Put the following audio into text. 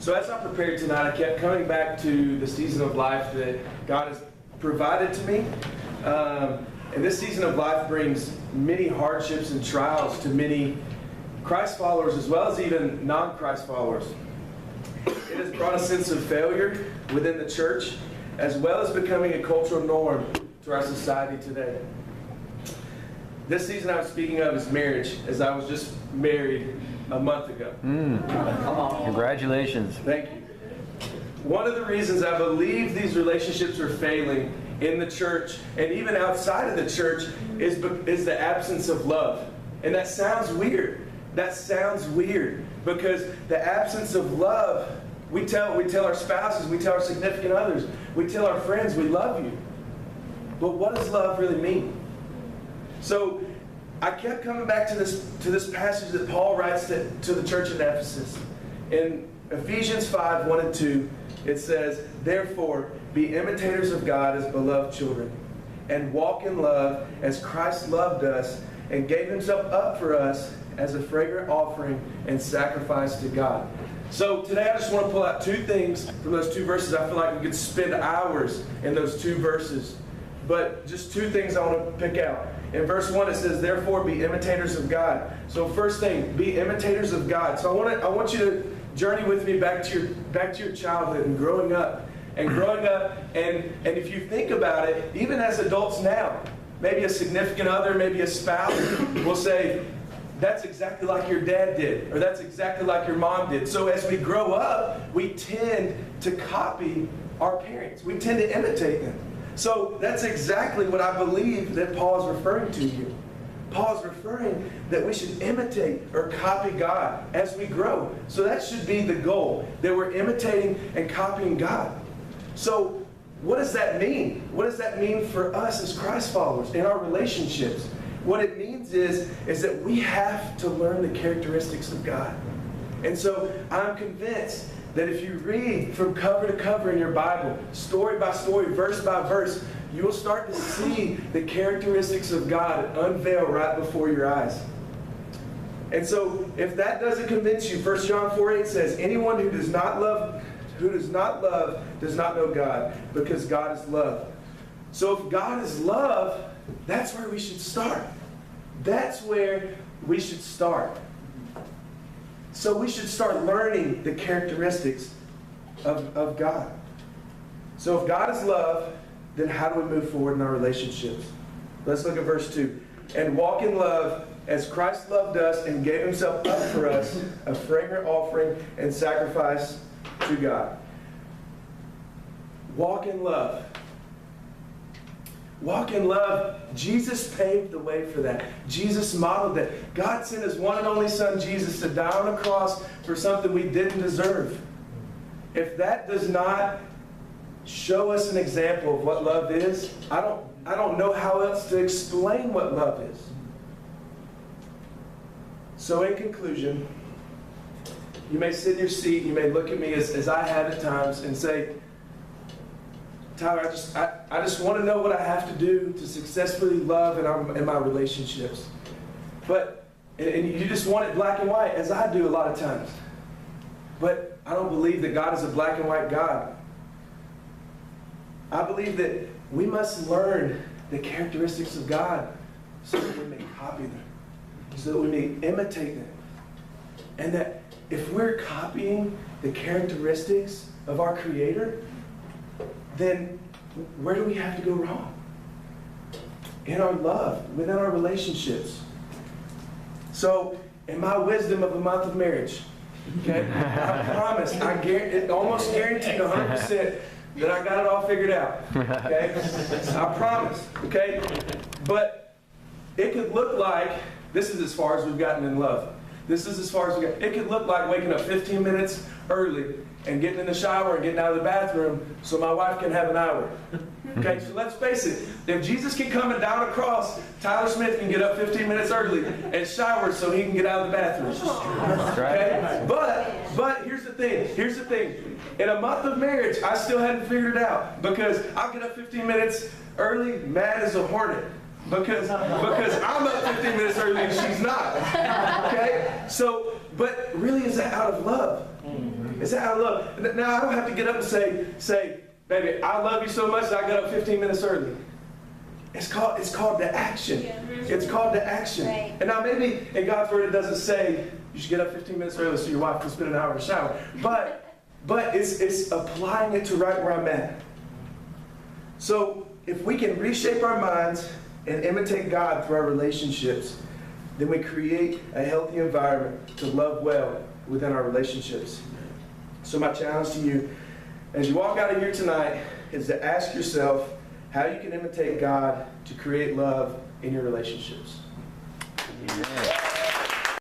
So as I prepared tonight, I kept coming back to the season of life that God has provided to me. And this season of life brings many hardships and trials to many Christ followers as well as even non-Christ followers. It has brought a sense of failure within the church as well as becoming a cultural norm to our society today. This season I'm speaking of is marriage, as I was just married a month ago. Come on. Congratulations. Thank you. One of the reasons I believe these relationships are failing in the church and even outside of the church is the absence of love. And that sounds weird. That sounds weird because the absence of love, we tell our spouses, we tell our significant others, we tell our friends we love you. But what does love really mean? So I kept coming back to this passage that Paul writes to the church in Ephesus. In Ephesians 5, 1 and 2, it says, "Therefore, be imitators of God as beloved children, and walk in love as Christ loved us and gave himself up for us as a fragrant offering and sacrifice to God." So today I just want to pull out two things from those two verses. I feel like we could spend hours in those two verses. But just two things I want to pick out. In verse 1 it says, "Therefore be imitators of God." So first thing, be imitators of God. So I want you to journey with me back to your childhood and growing up. And if you think about it, even as adults now, maybe a significant other, maybe a spouse will say, "That's exactly like your dad did," or "That's exactly like your mom did." So as we grow up, we tend to copy our parents. We tend to imitate them. So that's exactly what I believe that Paul is referring to here. Paul is referring that we should imitate or copy God as we grow. So that should be the goal, that we're imitating and copying God. So what does that mean? What does that mean for us as Christ followers in our relationships? What it means is that we have to learn the characteristics of God. And so I'm convinced that if you read from cover to cover in your Bible, story by story, verse by verse, you will start to see the characteristics of God unveil right before your eyes. And so if that doesn't convince you, 1 John 4:8 says, "Anyone who does not love does not know God, because God is love." So if God is love, that's where we should start. That's where we should start. So we should start learning the characteristics of God. So if God is love, then how do we move forward in our relationships? Let's look at verse 2. "And walk in love as Christ loved us and gave himself up for us, a fragrant offering and sacrifice to God." Walk in love. Walk in love. Jesus paved the way for that. Jesus modeled that. God sent his one and only Son, Jesus, to die on a cross for something we didn't deserve. If that does not show us an example of what love is, I don't know how else to explain what love is. So in conclusion, you may sit in your seat, you may look at me as I have at times and say, "Tyler, I just want to know what I have to do to successfully love in my relationships." And you just want it black and white, as I do a lot of times. But I don't believe that God is a black and white God. I believe that we must learn the characteristics of God so that we may copy them, so that we may imitate them. And that if we're copying the characteristics of our Creator, then where do we have to go wrong? In our love, within our relationships. So, in my wisdom of a month of marriage, okay, I promise, it almost guaranteed 100% that I got it all figured out. Okay? I promise. Okay? But it could look like, this is as far as we've gotten in love. This is as far as we got. It could look like waking up 15 minutes early and getting in the shower and getting out of the bathroom so my wife can have an hour. Okay, so let's face it. If Jesus can come and down a cross, Tyler Smith can get up 15 minutes early and shower so he can get out of the bathroom. Okay? But here's the thing. Here's the thing. In a month of marriage, I still hadn't figured it out because I'll get up 15 minutes early, mad as a hornet. Because I'm up 15 minutes early and she's not. Okay? So, but really, is that out of love? Is that how love? Now, I don't have to get up and say, baby, I love you so much that I got up 15 minutes early. It's called the action. It's called the action. Right. And now maybe in God's word it doesn't say you should get up 15 minutes early so your wife can spend an hour in the shower. But it's applying it to right where I'm at. So if we can reshape our minds and imitate God through our relationships, then we create a healthy environment to love well within our relationships. So my challenge to you, as you walk out of here tonight, is to ask yourself how you can imitate God to create love in your relationships. Amen.